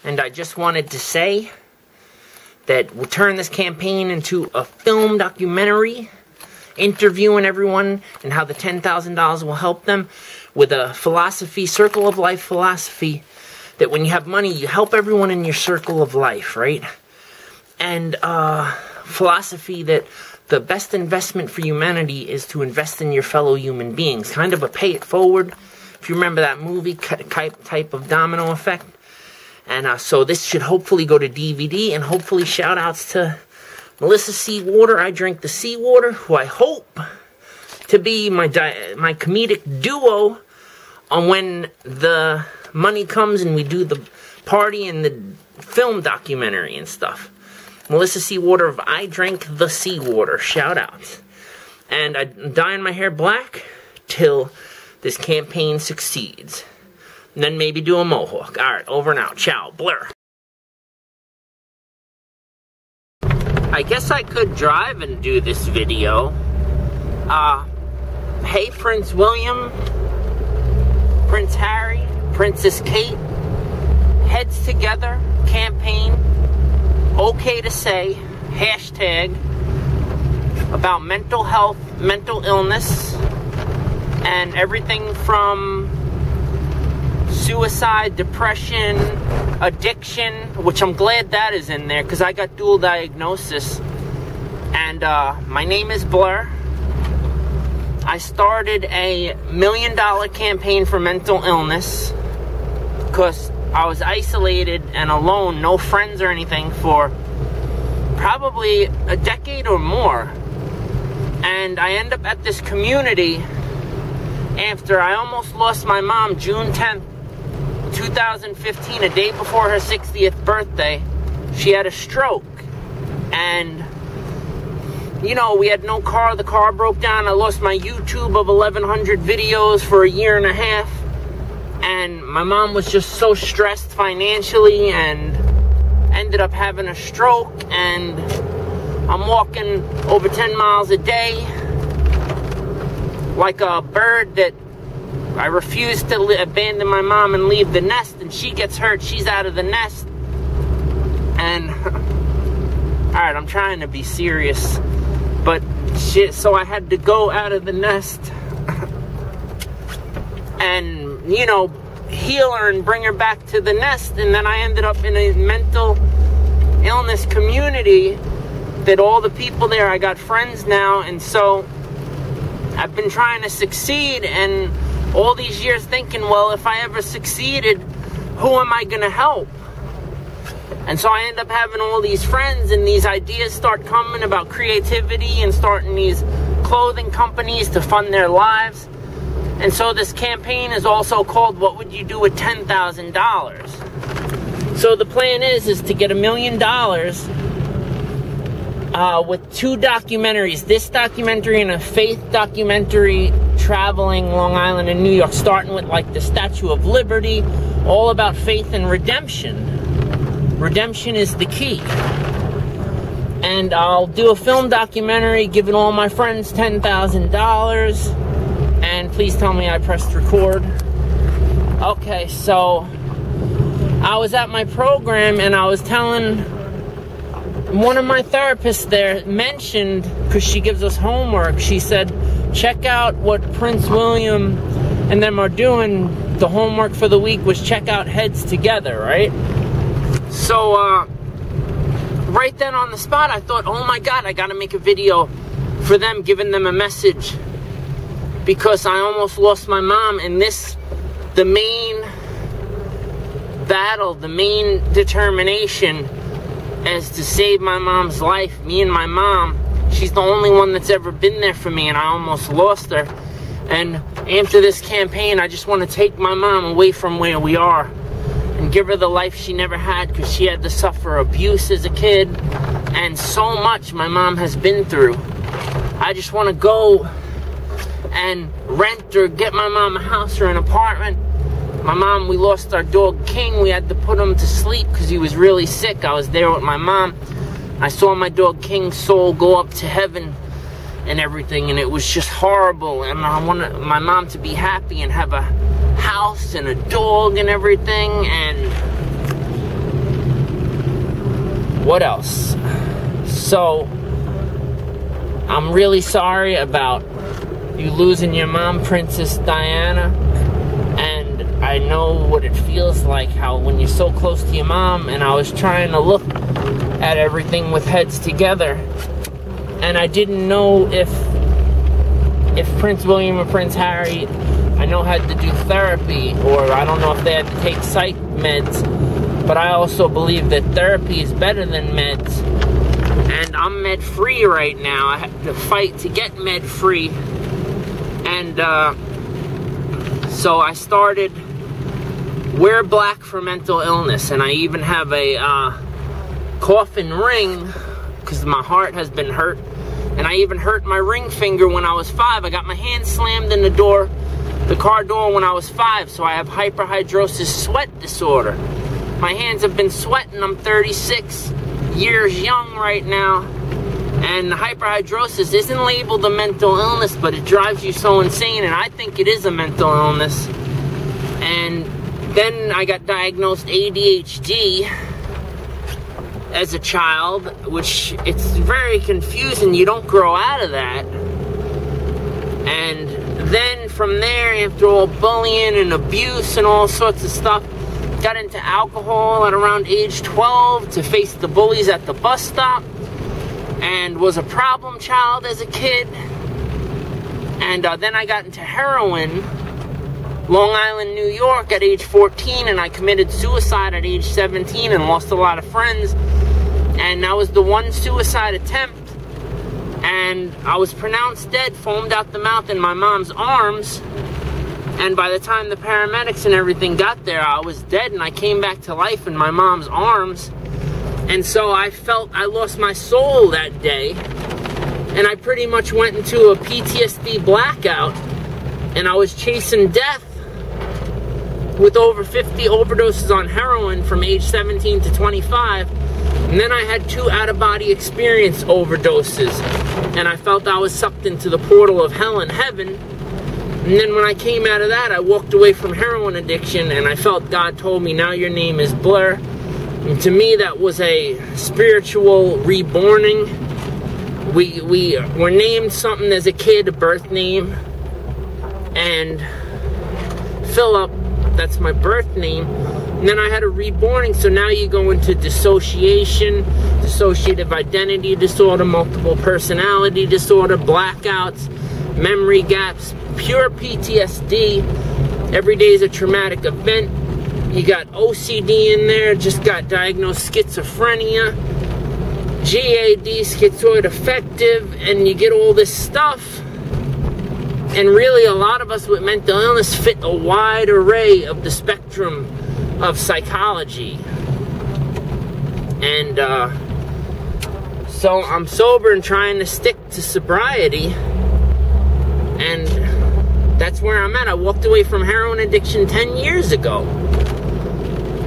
And I just wanted to say that we'll turn this campaign into a film documentary, interviewing everyone and how the $10,000 will help them with a philosophy, circle of life philosophy, that when you have money, you help everyone in your circle of life, right? And philosophy that the best investment for humanity is to invest in your fellow human beings. Kind of a pay it forward, if you remember that movie, type of domino effect. And so this should hopefully go to DVD, and hopefully shout outs to Melissa Seawater, I Drink the Seawater, who I hope to be my comedic duo on when the money comes and we do the party and the film documentary and stuff. Melissa Seawater of I Drink the Seawater, shout out. And I'm dyeing my hair black till this campaign succeeds. And then maybe do a mohawk. Alright, over and out. Ciao. Blur. I guess I could drive and do this video. Hey, Prince William, Prince Harry, Princess Kate, heads together, campaign, okay to say, hashtag, about mental health, mental illness, and everything from suicide, depression, addiction, which I'm glad that is in there because I got dual diagnosis. And my name is Blur. I started a $1 million campaign for mental illness because I was isolated and alone, no friends or anything, for probably a decade or more. And I end up at this community after I almost lost my mom June 10th, 2015, a day before her 60th birthday. She had a stroke, and you know, we had no car. The car broke down. I lost my YouTube of 1,100 videos for a year and a half, and my mom was just so stressed financially and ended up having a stroke. And I'm walking over 10 miles a day like a bird that I refuse to abandon my mom and leave the nest, and she gets hurt, she's out of the nest. And alright, I'm trying to be serious, but shit, so I had to go out of the nest and, you know, heal her and bring her back to the nest. And then I ended up in a mental illness community that all the people there, I got friends now, and so I've been trying to succeed, and all these years thinking, well, if I ever succeeded, who am I going to help? And so I end up having all these friends, and these ideas start coming about creativity and starting these clothing companies to fund their lives. And so this campaign is also called What Would You Do with $10,000? So the plan is to get $1 million with 2 documentaries, this documentary and a faith documentary traveling Long Island and New York, starting with like the Statue of Liberty, all about faith and redemption. Redemption is the key. And I'll do a film documentary giving all my friends $10,000. And please tell me I pressed record. Okay, so I was at my program and I was telling one of my therapists there, mentioned, because she gives us homework, she said, check out what Prince William and them are doing. The homework for the week was check out Heads Together, right? So, right then on the spot, I thought, oh my God, I gotta make a video for them, giving them a message, because I almost lost my mom, and this, the main battle, the main determination as to save my mom's life. Me and my mom, she's the only one that's ever been there for me, and I almost lost her. And after this campaign, I just want to take my mom away from where we are and give her the life she never had, because she had to suffer abuse as a kid and so much my mom has been through. I just want to go and rent or get my mom a house or an apartment. My mom, we lost our dog King. We had to put him to sleep because he was really sick. I was there with my mom. I saw my dog King's soul go up to heaven and everything, and it was just horrible. And I wanted my mom to be happy and have a house and a dog and everything. And what else? So, I'm really sorry about you losing your mom, Princess Diana. And I know what it feels like, how when you're so close to your mom, and I was trying to look at everything with heads together. And I didn't know if Prince William or Prince Harry, I know, had to do therapy, or I don't know if they had to take psych meds, but I also believe that therapy is better than meds. And I'm med-free right now. I have to fight to get med-free. And so I started Wear Black for Mental Illness, and I even have a coffin ring because my heart has been hurt. And I even hurt my ring finger when I was 5. I got my hand slammed in the car door when I was 5, so I have hyperhidrosis sweat disorder. My hands have been sweating. I'm 36 years young right now, and hyperhidrosis isn't labeled a mental illness, but it drives you so insane, and I think it is a mental illness. And then I got diagnosed ADHD as a child, which it's very confusing. You don't grow out of that. And then from there, after all bullying and abuse and all sorts of stuff, got into alcohol at around age 12 to face the bullies at the bus stop, and was a problem child as a kid. And then I got into heroin, Long Island, New York, at age 14, and I committed suicide at age 17 and lost a lot of friends. And that was the one suicide attempt, and I was pronounced dead, foamed out the mouth in my mom's arms. And by the time the paramedics and everything got there, I was dead, and I came back to life in my mom's arms. And so I felt I lost my soul that day, and I pretty much went into a PTSD blackout, and I was chasing death with over 50 overdoses on heroin from age 17 to 25. And then I had 2 out-of-body experience overdoses, and I felt I was sucked into the portal of hell and heaven. And then when I came out of that, I walked away from heroin addiction, and I felt God told me, now your name is Blur. And to me, that was a spiritual reborning. We were named something as a kid, a birth name. And Philip, that's my birth name. And then I had a reborning, so now you go into dissociation, dissociative identity disorder, multiple personality disorder, blackouts, memory gaps, pure PTSD. Every day is a traumatic event. You got OCD in there, just got diagnosed schizophrenia, GAD, schizoid affective, and you get all this stuff. And really, a lot of us with mental illness fit a wide array of the spectrum of psychology. And so I'm sober and trying to stick to sobriety, and that's where I'm at. I walked away from heroin addiction 10 years ago.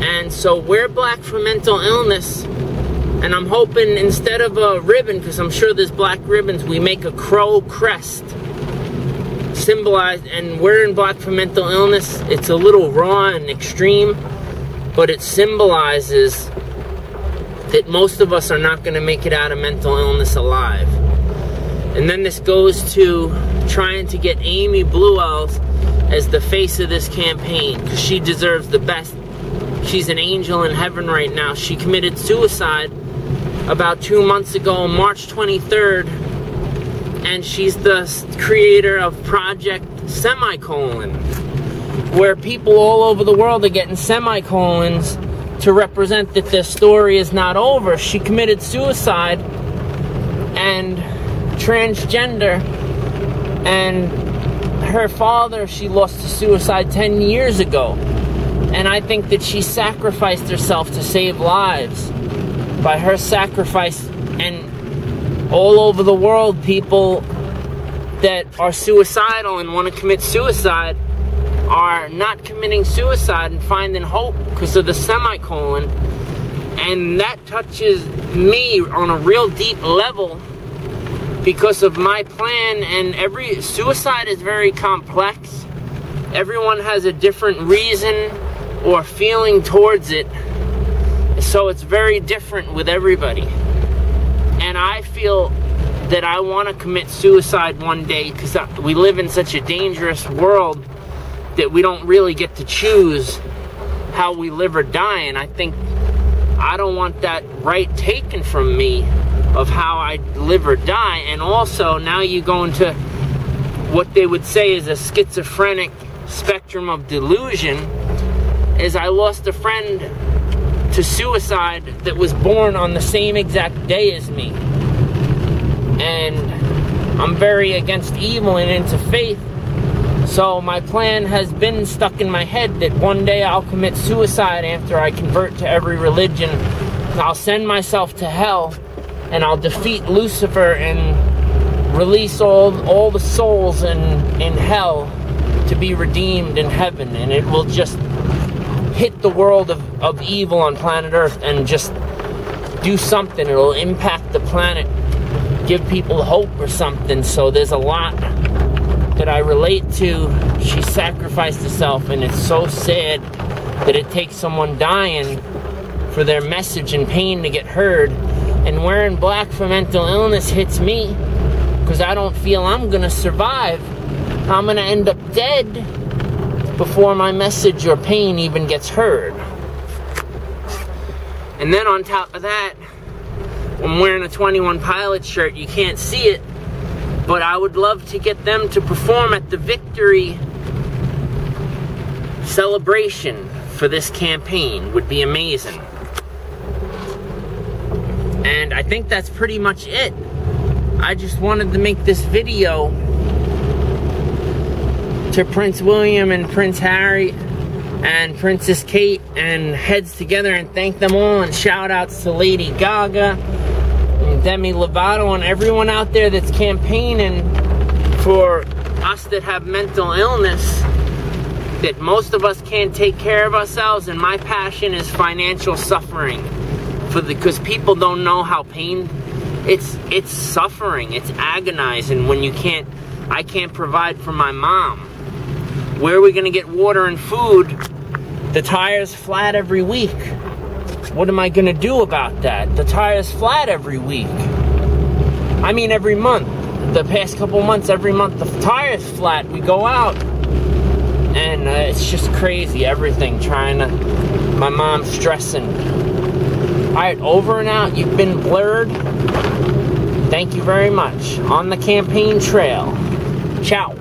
And so Wear Black for Mental Illness, and I'm hoping instead of a ribbon, because I'm sure there's black ribbons, we make a crow crest symbolized, and wearing black for mental illness, it's a little raw and extreme, but it symbolizes that most of us are not going to make it out of mental illness alive. And then this goes to trying to get Amy Bleuel as the face of this campaign, because she deserves the best. She's an angel in heaven right now. She committed suicide about 2 months ago, March 23rd, and she's the creator of Project Semicolon, where people all over the world are getting semicolons to represent that their story is not over. She committed suicide and transgender, and her father, she lost to suicide 10 years ago. And I think that she sacrificed herself to save lives. By her sacrifice, and all over the world, people that are suicidal and want to commit suicide are not committing suicide and finding hope because of the semicolon. And that touches me on a real deep level because of my plan. And every suicide is very complex. Everyone has a different reason or feeling towards it. So it's very different with everybody. And I feel that I want to commit suicide one day because we live in such a dangerous world that we don't really get to choose how we live or die. And I think I don't want that right taken from me of how I live or die. And also, now you go into what they would say is a schizophrenic spectrum of delusion, is I lost a friend to suicide that was born on the same exact day as me. And I'm very against evil and into faith. So my plan has been stuck in my head that one day I'll commit suicide after I convert to every religion. I'll send myself to hell, and I'll defeat Lucifer and release all the souls in hell to be redeemed in heaven. And it will just hit the world of evil on planet Earth and just do something. It'll impact the planet, give people hope or something. So there's a lot that I relate to. She sacrificed herself, and it's so sad that it takes someone dying for their message and pain to get heard. And wearing black for mental illness hits me because I don't feel I'm gonna survive. I'm gonna end up dead before my message or pain even gets heard. And then on top of that, I'm wearing a 21 Pilots shirt. You can't see it, but I would love to get them to perform at the victory celebration for this campaign. Would be amazing. And I think that's pretty much it. I just wanted to make this video to Prince William and Prince Harry and Princess Kate and Heads Together and thank them all, and shout outs to Lady Gaga and Demi Lovato and everyone out there that's campaigning for us that have mental illness, that most of us can't take care of ourselves. And my passion is financial suffering, because people don't know how pain, it's suffering, it's agonizing when I can't provide for my mom. Where are we gonna get water and food? The tire's flat every week. What am I gonna do about that? The tire's flat every week. I mean every month. The past couple months, every month the tire's flat. We go out. And it's just crazy, everything. My mom's stressing. Alright, over and out. You've been blurred. Thank you very much. On the campaign trail. Ciao.